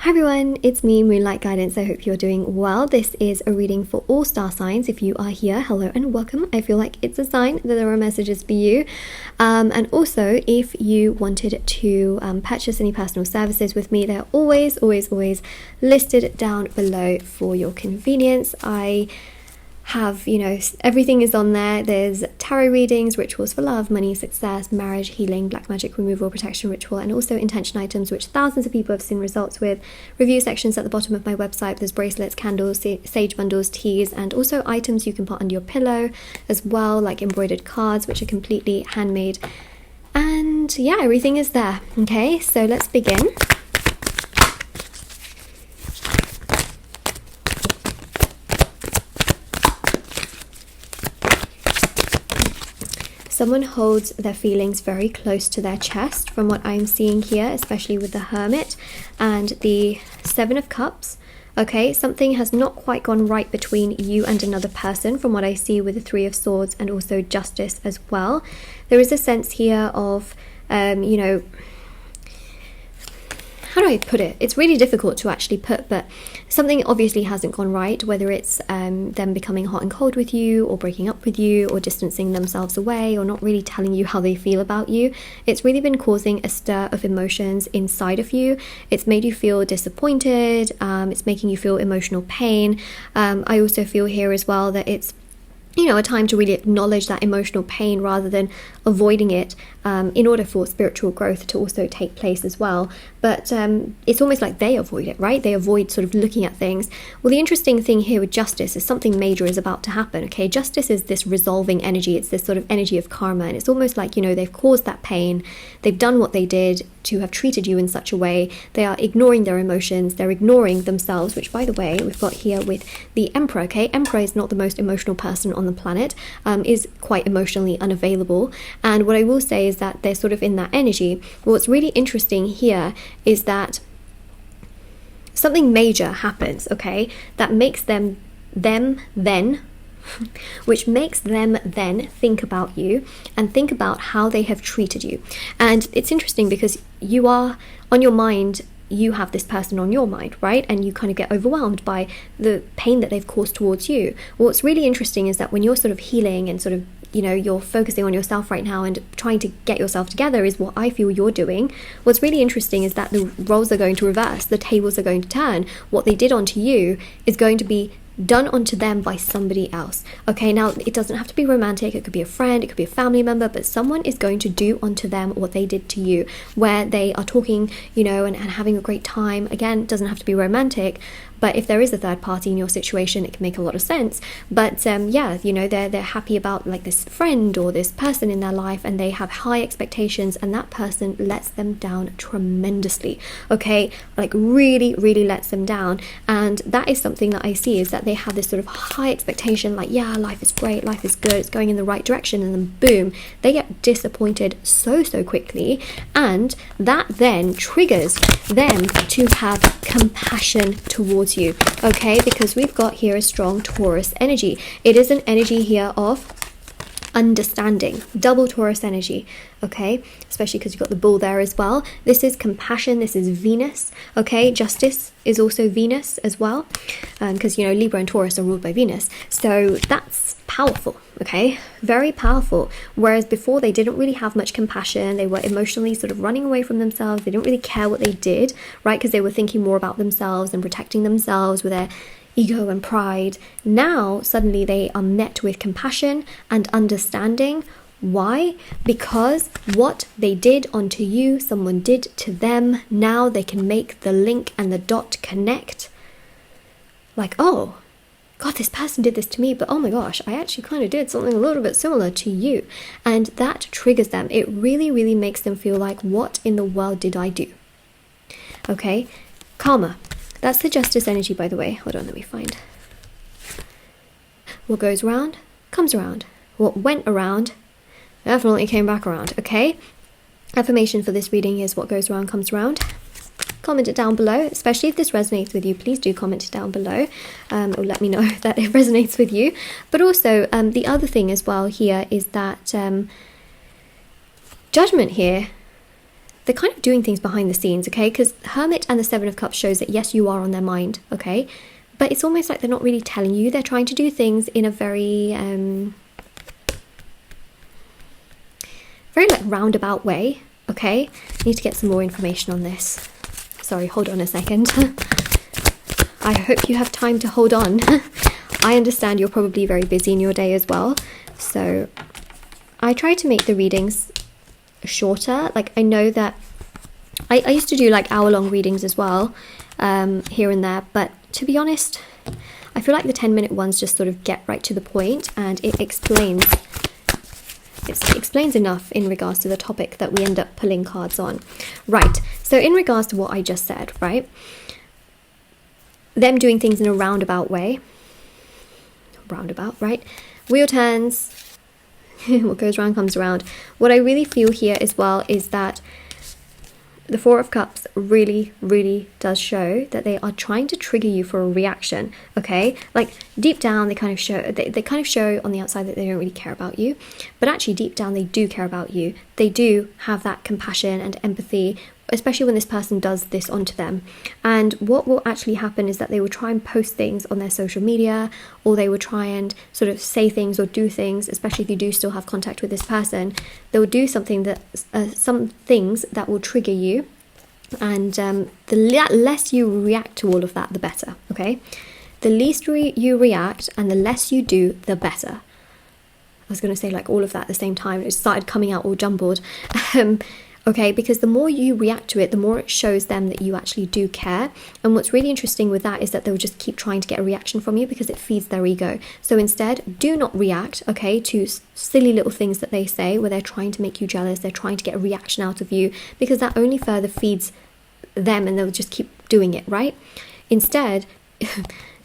Hi everyone, it's me, Moonlight Guidance. I hope you're doing well. This is a reading for all star signs. If you are here, hello and welcome. I feel like it's a sign that there are messages for you. And also, if you wanted to purchase any personal services with me, they're always listed down below for your convenience. I have, everything is on there. There's tarot readings, rituals for love, money, success, marriage, healing, black magic removal, protection ritual, and also intention items, which thousands of people have seen results with. Review sections at the bottom of my website. There's bracelets, candles, sage bundles, teas, and also items you can put under your pillow as well, like embroidered cards, which are completely handmade. And yeah, everything is there. Okay, so let's begin. Someone holds their feelings very close to their chest from what I'm seeing here, especially with the Hermit and the Seven of Cups. Okay, something has not quite gone right between you and another person from what I see with the Three of Swords and also Justice as well. There is a sense here of, how do I put it? It's really difficult to actually put, but something obviously hasn't gone right, whether it's them becoming hot and cold with you, or breaking up with you, or distancing themselves away, or not really telling you how they feel about you. It's really been causing a stir of emotions inside of you. It's made you feel disappointed. It's making you feel emotional pain. I also feel here as well that it's a time to really acknowledge that emotional pain rather than avoiding it, in order for spiritual growth to also take place as well. But it's almost like they avoid it, right? They avoid sort of looking at things. Well, the interesting thing here with Justice is something major is about to happen, okay? Justice is this resolving energy. It's this sort of energy of karma. And it's almost like, they've caused that pain. They've done what they did to have treated you in such a way. They are ignoring their emotions. They're ignoring themselves, which, by the way, we've got here with the Emperor, okay? Emperor is not the most emotional person on the planet, is quite emotionally unavailable. And what I will say is that they're sort of in that energy. What's really interesting here is that something major happens, okay, that makes them then which makes them then think about you and think about how they have treated you. And it's interesting because you are on your mind, you have this person on your mind, right? And you kind of get overwhelmed by the pain that they've caused towards you. What's really interesting is that when you're sort of healing and sort of you're focusing on yourself right now and trying to get yourself together is what I feel you're doing. What's really interesting is that the roles are going to reverse, the tables are going to turn. What they did onto you is going to be done onto them by somebody else. Okay, now it doesn't have to be romantic. It could be a friend, it could be a family member, but someone is going to do onto them what they did to you, where they are talking, and having a great time. Again, it doesn't have to be romantic, but if there is a third party in your situation, it can make a lot of sense. But they're happy about like this friend or this person in their life, and they have high expectations, and that person lets them down tremendously. Okay, like really lets them down. And that is something that I see, is that they have this sort of high expectation, like, yeah, life is great, life is good, it's going in the right direction, and then boom, they get disappointed so quickly, and that then triggers them to have compassion towards you, okay? Because we've got here a strong Taurus energy. It is an energy here of understanding, double Taurus energy, okay? Especially because you've got the bull there as well. This is compassion, this is Venus, okay? Justice is also Venus as well, because Libra and Taurus are ruled by Venus, so that's powerful, okay? Very powerful. Whereas before, they didn't really have much compassion. They were emotionally sort of running away from themselves. They didn't really care what they did, right? Because they were thinking more about themselves and protecting themselves with their ego and pride. Now suddenly they are met with compassion and understanding. Why? Because what they did onto you, someone did to them. Now they can make the link and the dot connect. Like, oh God, this person did this to me, but oh my gosh, I actually kind of did something a little bit similar to you. And that triggers them. It really makes them feel like, what in the world did I do? Okay, karma. That's the Justice energy, by the way. Hold on, let me find. What goes around, comes around. What went around, definitely came back around, okay? Affirmation for this reading is what goes around, comes around. Comment it down below, especially if this resonates with you. Please do comment it down below, or let me know that it resonates with you. But also, the other thing as well here is that Judgment here they're kind of doing things behind the scenes, okay? Because Hermit and the Seven of Cups shows that yes, you are on their mind, okay? But it's almost like they're not really telling you. They're trying to do things in a very like roundabout way, okay? I need to get some more information on this. Sorry, hold on a second. I hope you have time to hold on. I understand you're probably very busy in your day as well. So I try to make the readings shorter. Like, I know that I used to do like hour-long readings as well, here and there. But to be honest, I feel like the 10-minute ones just sort of get right to the point, and it explains enough in regards to the topic that we end up pulling cards on. Right, so in regards to what I just said, right, them doing things in a roundabout way, right, wheel turns, what goes around comes around. What I really feel here as well is that the Four of Cups really, really does show that they are trying to trigger you for a reaction, okay? Like, deep down, they kind of show on the outside that they don't really care about you, but actually deep down, they do care about you. They do have that compassion and empathy, especially when this person does this onto them. And what will actually happen is that they will try and post things on their social media, or they will try and sort of say things or do things, especially if you do still have contact with this person. They will do something that some things that will trigger you, and the less you react to all of that, the better, okay? The least you react and the less you do, the better. I was going to say like all of that at the same time. It started coming out all jumbled. Okay, because the more you react to it, the more it shows them that you actually do care. And what's really interesting with that is that they'll just keep trying to get a reaction from you because it feeds their ego. So instead, do not react, okay, to silly little things that they say where they're trying to make you jealous, they're trying to get a reaction out of you, because that only further feeds them and they'll just keep doing it, right? Instead,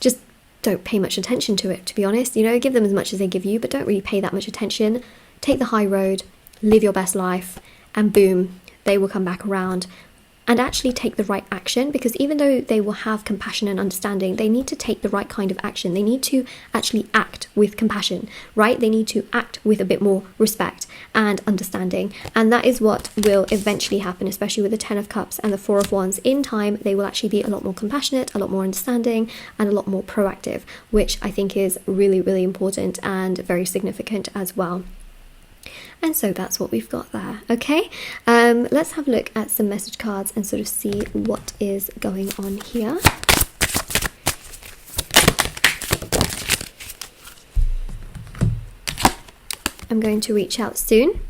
just don't pay much attention to it, to be honest. You know, give them as much as they give you, but don't really pay that much attention. Take the high road, live your best life, and boom, they will come back around and actually take the right action, because even though they will have compassion and understanding, they need to take the right kind of action. They need to actually act with compassion, right? They need to act with a bit more respect and understanding. And that is what will eventually happen, especially with the 10 of Cups and the 4 of Wands. In time, they will actually be a lot more compassionate, a lot more understanding, and a lot more proactive, which I think is really, really important and very significant as well. And so that's what we've got there, okay? Let's have a look at some message cards and sort of see what is going on here. I'm going to reach out soon.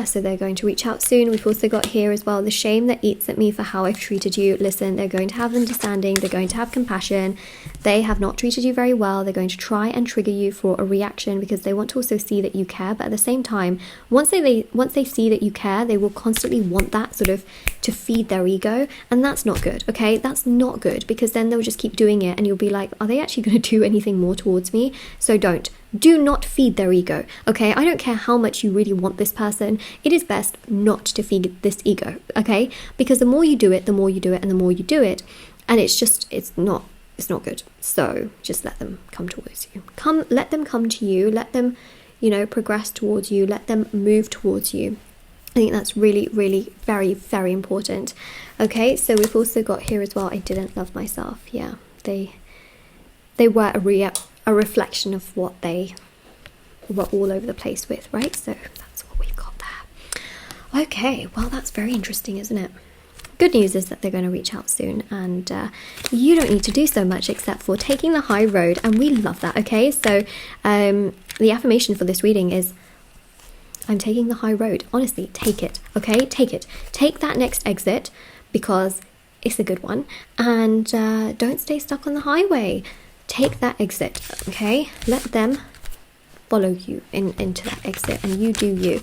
So they're going to reach out soon. We've also got here as well, the shame that eats at me for how I've treated you. Listen, they're going to have understanding, they're going to have compassion. They have not treated you very well. They're going to try and trigger you for a reaction because they want to also see that you care. But at the same time, once they see that you care, they will constantly want that sort of to feed their ego, and that's not good, okay? That's not good, because then they'll just keep doing it and you'll be like, are they actually going to do anything more towards me? So do not feed their ego, okay? I don't care how much you really want this person. It is best not to feed this ego, okay? Because the more you do it, the more you do it, and the more you do it, and it's not good. So just let them come towards you. Let them come to you. Let them, progress towards you. Let them move towards you. I think that's really, really very, very important. Okay, so we've also got here as well, I didn't love myself. Yeah, they were a reflection of what they were all over the place with, right? So that's what we've got there. Okay, well, that's very interesting, isn't it? Good news is that they're going to reach out soon, and you don't need to do so much except for taking the high road, and we love that, okay? So the affirmation for this reading is, I'm taking the high road. Honestly, take it, okay? Take it. Take that next exit, because it's a good one, and don't stay stuck on the highway. Take that exit, okay? Let them follow you into that exit, and you do you,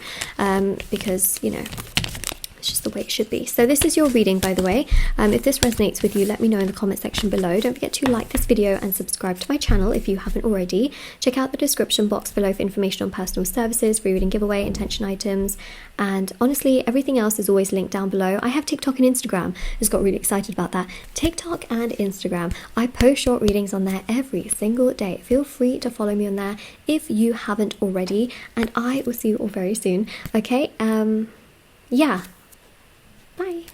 because, it's just the way it should be. So this is your reading, by the way. If this resonates with you, let me know in the comment section below. Don't forget to like this video and subscribe to my channel if you haven't already. Check out the description box below for information on personal services, free reading giveaway, intention items, and honestly, everything else is always linked down below. I have TikTok and Instagram. Just got really excited about that. TikTok and Instagram. I post short readings on there every single day. Feel free to follow me on there if you haven't already, and I will see you all very soon. Okay, yeah. Bye.